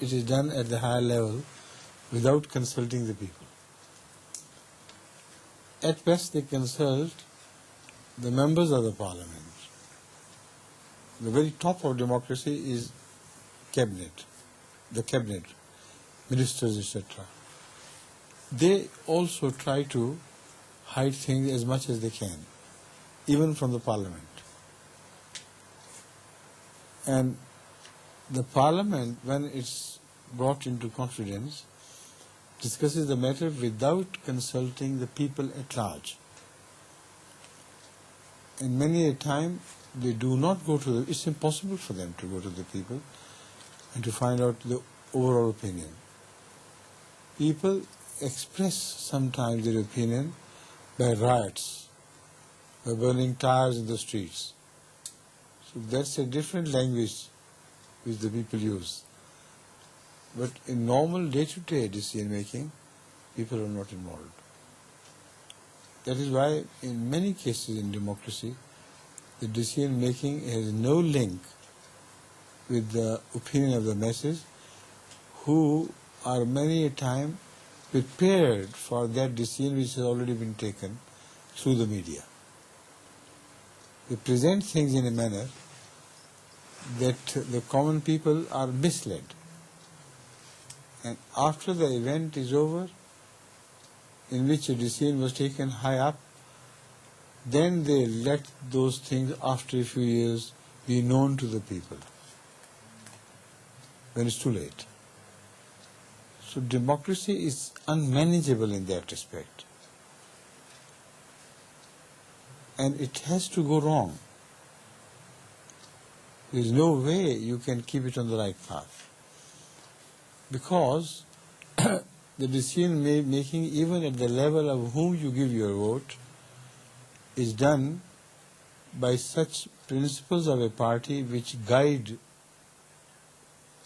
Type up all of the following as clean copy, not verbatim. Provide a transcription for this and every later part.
it is done at the higher level without consulting the people. At best, they consult the members of the parliament. The very top of democracy is cabinet, the cabinet, ministers, etc. They also try to hide things as much as they can, even from the parliament. And the parliament, when it's brought into confidence, discusses the matter without consulting the people at large. And many a time they do not go to the, it's impossible for them to go to the people and to find out the overall opinion. People express sometimes their opinion by riots, by burning tires in the streets. So that's a different language which the people use. But in normal day-to-day decision-making, people are not involved. That is why in many cases in democracy, the decision-making has no link with the opinion of the masses, who are many a time prepared for that decision which has already been taken through the media. They present things in a manner that the common people are misled. And after the event is over, in which a decision was taken high up, then they let those things after a few years be known to the people, when it's too late. So democracy is unmanageable in that respect. And it has to go wrong. There is no way you can keep it on the right path. Because the decision making, even at the level of whom you give your vote, is done by such principles of a party which guide,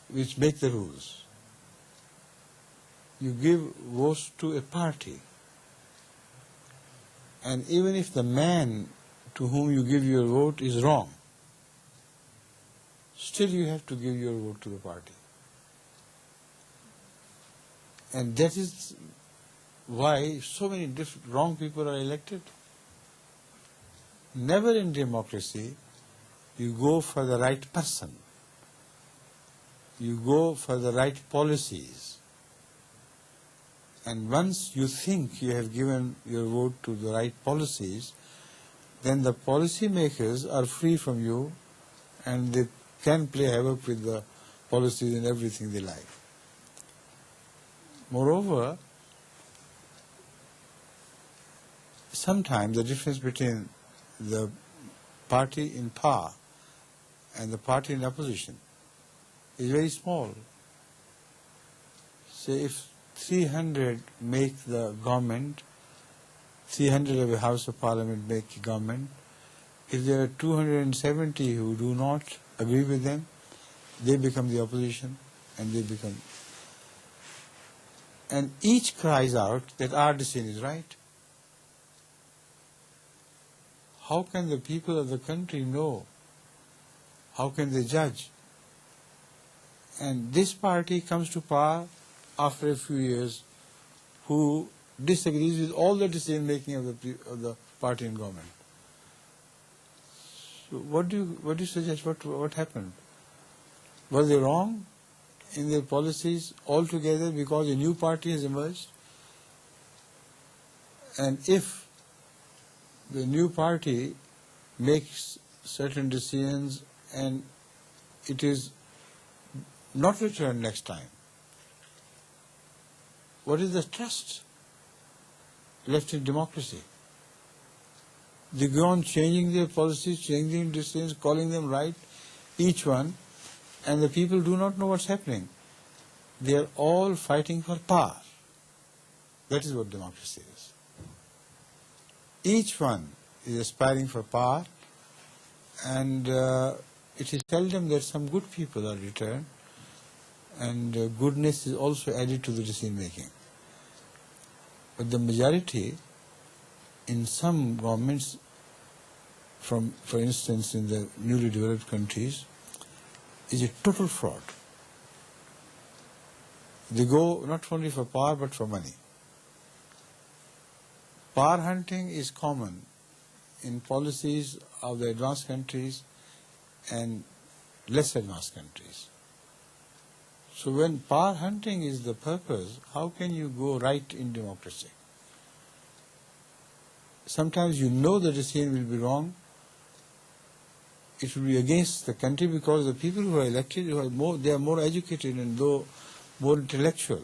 which make the rules. You give votes to a party, and even if the man to whom you give your vote is wrong, still you have to give your vote to the party. And that is why so many wrong people are elected. Never in democracy you go for the right person. You go for the right policies. And once you think you have given your vote to the right policies, then the policy makers are free from you and they can play havoc with the policies and everything they like. Moreover, sometimes the difference between the party in power and the party in opposition is very small. Say if 300 make the government, 300 of the House of Parliament make government, if there are 270 who do not agree with them, they become the opposition and they become... And each cries out that our decision is right. How can the people of the country know? How can they judge? And this party comes to power after a few years who disagrees with all the decision making of the party in government. So what do you suggest? What happened? Was they wrong in their policies altogether because a new party has emerged? And if the new party makes certain decisions and it is not returned next time, what is the trust left in democracy? They go on changing their policies, changing decisions, calling them right, each one, and the people do not know what's happening. They are all fighting for power. That is what democracy is. Each one is aspiring for power, and it is seldom that some good people are returned, and goodness is also added to the decision making. But the majority in some governments, for instance in the newly developed countries, is a total fraud. They go not only for power but for money. Power hunting is common in policies of the advanced countries and less advanced countries. So when power hunting is the purpose, how can you go right in democracy? Sometimes you know the decision will be wrong. It will be against the country because the people who are elected, they are more educated and more intellectual.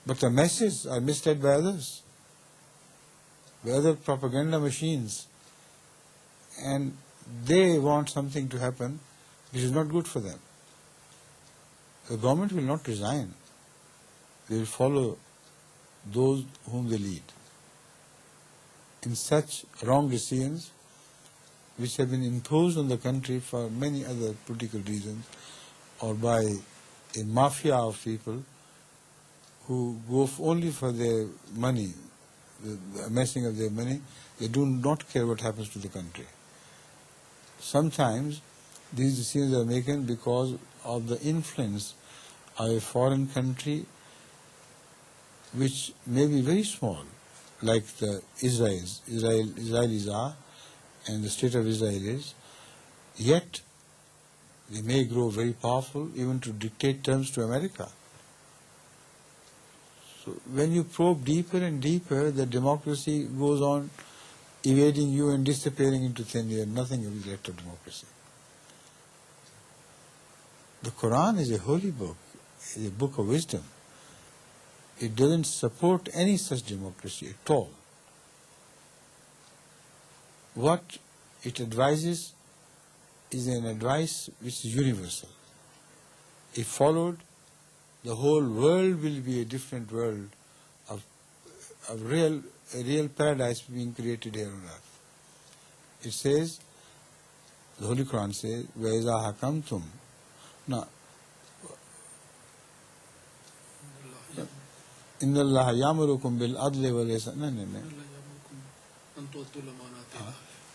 But the masses are misled by others, by other propaganda machines, and they want something to happen which is not good for them. The government will not resign. They will follow those whom they lead. In such wrong decisions, which have been imposed on the country for many other political reasons, or by a mafia of people who go only for their money, the amassing of their money, they do not care what happens to the country. Sometimes these decisions are taken because of the influence of a foreign country which may be very small, like the Israelis are, and the state of Israel is, yet they may grow very powerful even to dictate terms to America. So when you probe deeper and deeper, the democracy goes on evading you and disappearing into thin air. Nothing is left of democracy. The Quran is a holy book, is a book of wisdom. It doesn't support any such democracy at all. What it advises is an advice which is universal. If followed, the whole world will be a different world of a real paradise being created here on earth. It says, the Holy Quran says, وَإِذَا حَكَمْتُمْ. Now, إِنَّ اللَّهَ يَأْمُرُكُمْ بِالْعَدْلِ وَالْإِحْسَانِ.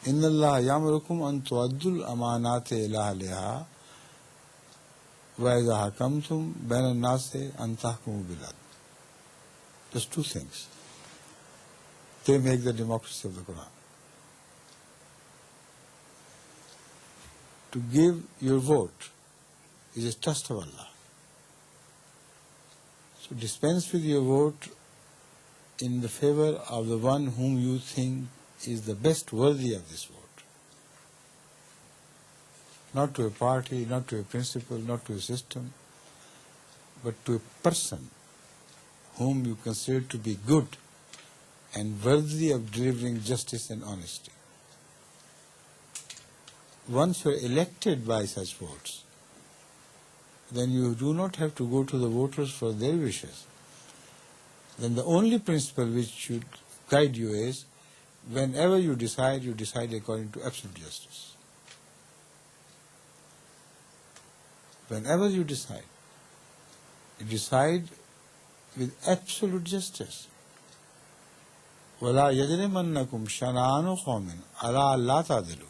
إِنَّ اللَّهَ يَأْمُرُكُمْ أَن تُؤَدُّوا الْأَمَانَاتِ إِلَىٰ أَهْلِهَا وَإِذَا حَكَمْتُمْ بَيْنَ النَّاسِ أَن تَحْكُمُوا بِالْعَدْلِ. Just two things. They make the democracy of the Quran. To give your vote is a trust of Allah. So dispense with your vote in the favor of the one whom you think is the best worthy of this vote. Not to a party, not to a principle, not to a system, but to a person whom you consider to be good and worthy of delivering justice and honesty. Once you are elected by such votes, then you do not have to go to the voters for their wishes. Then the only principle which should guide you is, whenever you decide according to absolute justice. Whenever you decide with absolute justice. وَلَا يَجْرِمَنَّكُمْ شَنَآنُ قَوْمٍ عَلَىٰ أَلَّا تَعْدِلُوا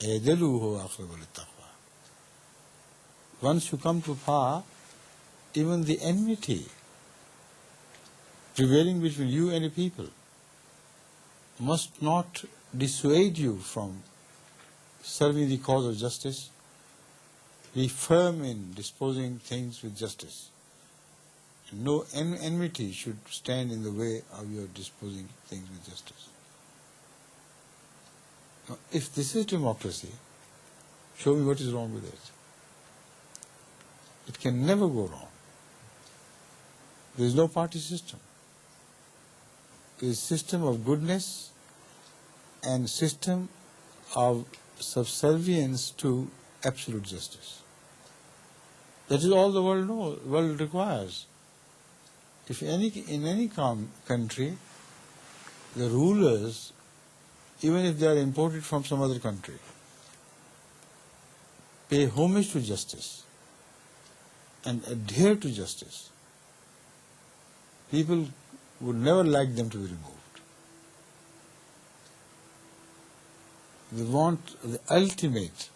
اعْدِلُوا هُوَ أَقْرَبُ لِلتَّقْوَىٰ. Once you come to power, even the enmity prevailing between you and the people must not dissuade you from serving the cause of justice. Be firm in disposing things with justice. No enmity should stand in the way of your disposing things with justice. Now, if this is democracy, show me what is wrong with it. It can never go wrong. There is no party system. There is a system of goodness and system of subservience to absolute justice. That is all the world requires. If in any country, the rulers, even if they are imported from some other country, pay homage to justice and adhere to justice, people would never like them to be removed. They want the ultimate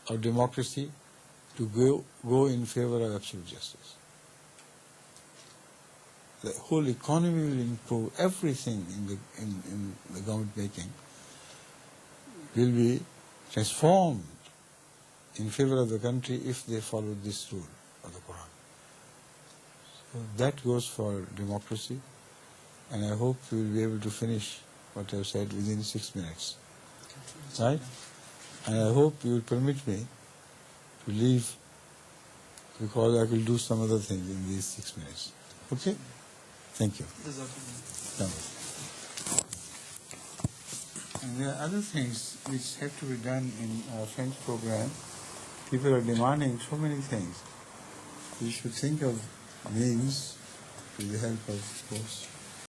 of democracy to go in favor of absolute justice. the whole economy will improve, everything in the government making will be transformed in favor of the country if they follow this rule of the Quran. So that goes for democracy, and I hope we will be able to finish what I have said within 6 minutes. Right? And I hope you will permit me to leave, because I will do some other things in these 6 minutes. Okay? Thank you. And there are other things which have to be done in our French program. People are demanding so many things. We should think of means with the help of course